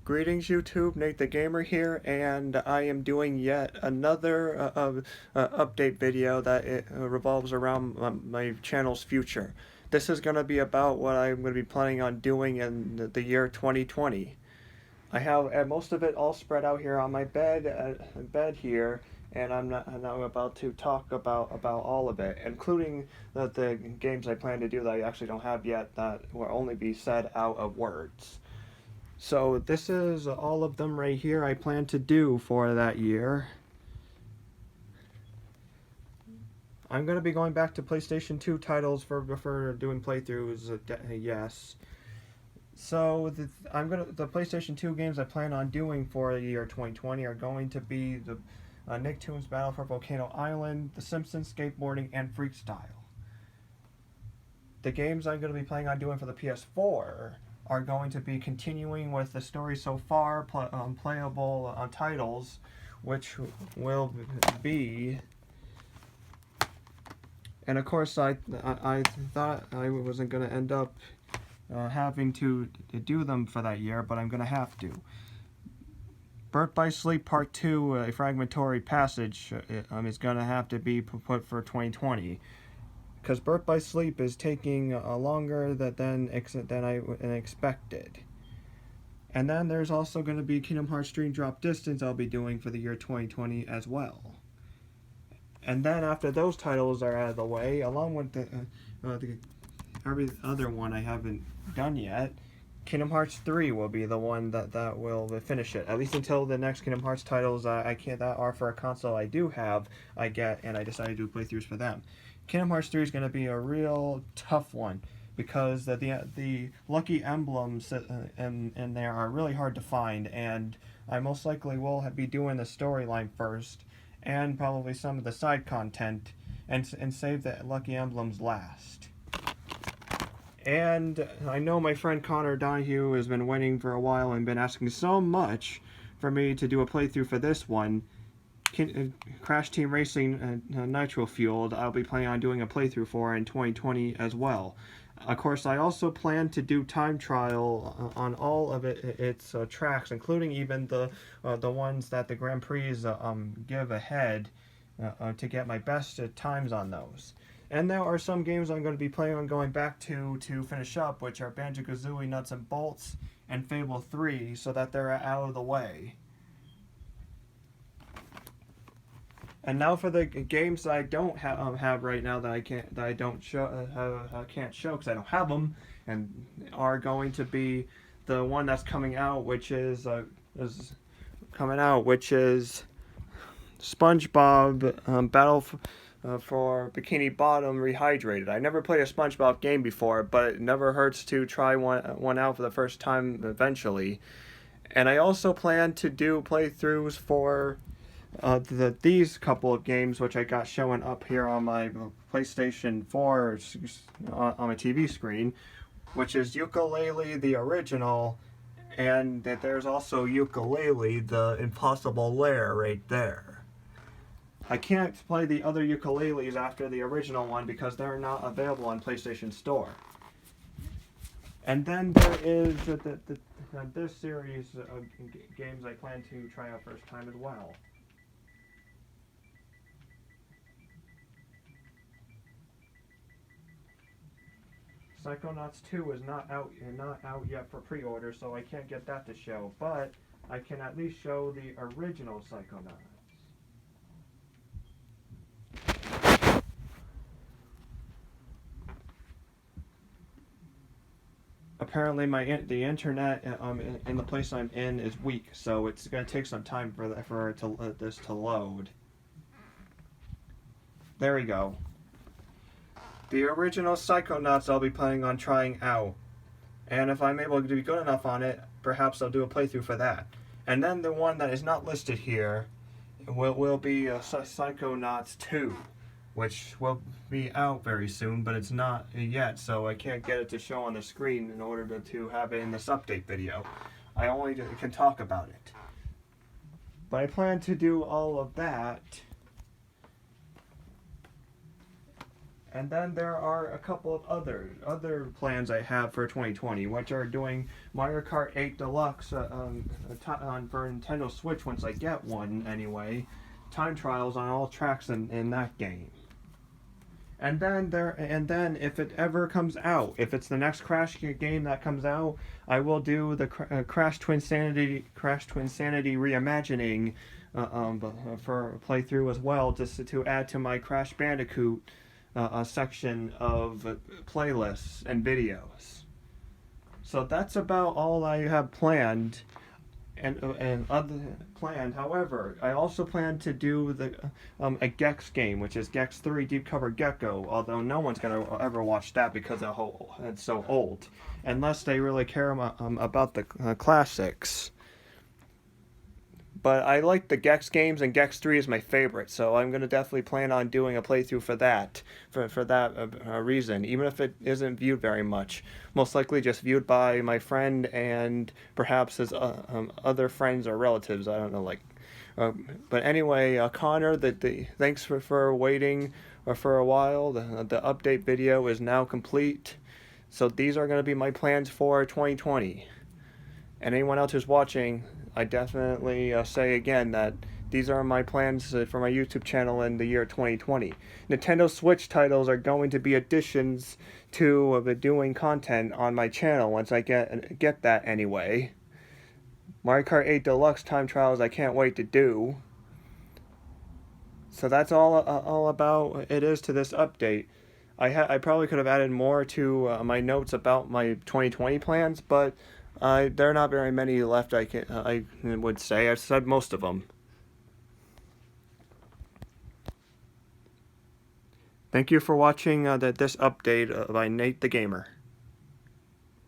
Greetings YouTube, Nate the Gamer here, and I am doing yet another update video that revolves around my channel's future. This is going to be about what I'm going to be planning on doing in the year 2020. I have most of it all spread out here on my bed here, and I'm now about to talk about all of it, including the games I plan to do that I actually don't have yet that will only be said out of words. So this is all of them right here I plan to do for that year. I'm going to be going back to PlayStation 2 titles for doing playthroughs, yes. So the PlayStation 2 games I plan on doing for the year 2020 are going to be the Nicktoons Battle for Volcano Island, The Simpsons Skateboarding, and Freestyle. The games I'm going to be planning on doing for the PS4 are going to be continuing with the story so far, playable titles, which will be, and of course I thought I wasn't going to end up having to do them for that year, but I'm going to have to. Birth by Sleep Part 2, a fragmentary passage, is going to have to be put for 2020. Because Birth by Sleep is taking longer than I expected. And then there's also going to be Kingdom Hearts Dream Drop Distance I'll be doing for the year 2020 as well. And then after those titles are out of the way, along with every other one I haven't done yet, Kingdom Hearts 3 will be the one that will finish it. At least until the next Kingdom Hearts titles that are for a console I do have, I get, and I decided to do playthroughs for them. Kingdom Hearts 3 is going to be a real tough one because the lucky emblems in there are really hard to find, and I most likely will be doing the storyline first and probably some of the side content and save the lucky emblems last. And I know my friend Connor Donahue has been waiting for a while and been asking so much for me to do a playthrough for this one. Crash Team Racing Nitro Fueled, I'll be planning on doing a playthrough for in 2020 as well. Of course, I also plan to do time trial on all of its tracks, including even the ones that the Grand Prix give ahead to get my best times on those. And there are some games I'm going to be planning on going back to finish up, which are Banjo-Kazooie Nuts and Bolts and Fable 3, so that they're out of the way. And now for the games that I don't have right now that I can't show because I don't have them, and are going to be the one that's coming out, which is SpongeBob Battle for Bikini Bottom Rehydrated. I never played a SpongeBob game before, but it never hurts to try one out for the first time eventually. And I also plan to do playthroughs for these couple of games, which I got showing up here on my PlayStation 4 on my TV screen, which is Yooka-Laylee the original, and that there's also Yooka-Laylee the Impossible Lair right there. I can't play the other Yooka-Laylees after the original one because they're not available on PlayStation Store. And then there is this series of games I plan to try out first time as well. Psychonauts 2 is not out yet for pre-order, so I can't get that to show, but I can at least show the original Psychonauts. Apparently the internet in the place I'm in is weak, so it's going to take some time for this to load. There we go. The original Psychonauts I'll be planning on trying out, and if I'm able to be good enough on it, perhaps I'll do a playthrough for that. And then the one that is not listed here will be Psychonauts 2, which will be out very soon, but it's not yet, so I can't get it to show on the screen in order to have it in this update video. I only can talk about it. But I plan to do all of that. And then there are a couple of other plans I have for 2020, which are doing Mario Kart 8 Deluxe for Nintendo Switch once I get one anyway. Time trials on all tracks in that game. And then if it ever comes out, if it's the next Crash game that comes out, I will do the Crash Twin Sanity reimagining for playthrough as well, just to add to my Crash Bandicoot a section of playlists and videos. So that's about all I have planned. And other planned. However, I also plan to do the a Gex game, which is Gex 3 Deep Cover Gecko. Although no one's gonna ever watch that because it's so old, unless they really care about the classics. But I like the Gex games, and Gex 3 is my favorite, so I'm gonna definitely plan on doing a playthrough for that, for that reason, even if it isn't viewed very much. Most likely just viewed by my friend and perhaps his other friends or relatives. I don't know, like. But anyway, Connor, thanks for waiting for a while. The update video is now complete, so these are gonna be my plans for 2020. And anyone else who's watching, I definitely say again that these are my plans for my YouTube channel in the year 2020. Nintendo Switch titles are going to be additions to doing content on my channel once I get that anyway. Mario Kart 8 Deluxe time trials I can't wait to do. So that's all about it is to this update. I probably could have added more to my notes about my 2020 plans, but there are not very many left. I would say I've said most of them. Thank you for watching this update by Nate the Gamer.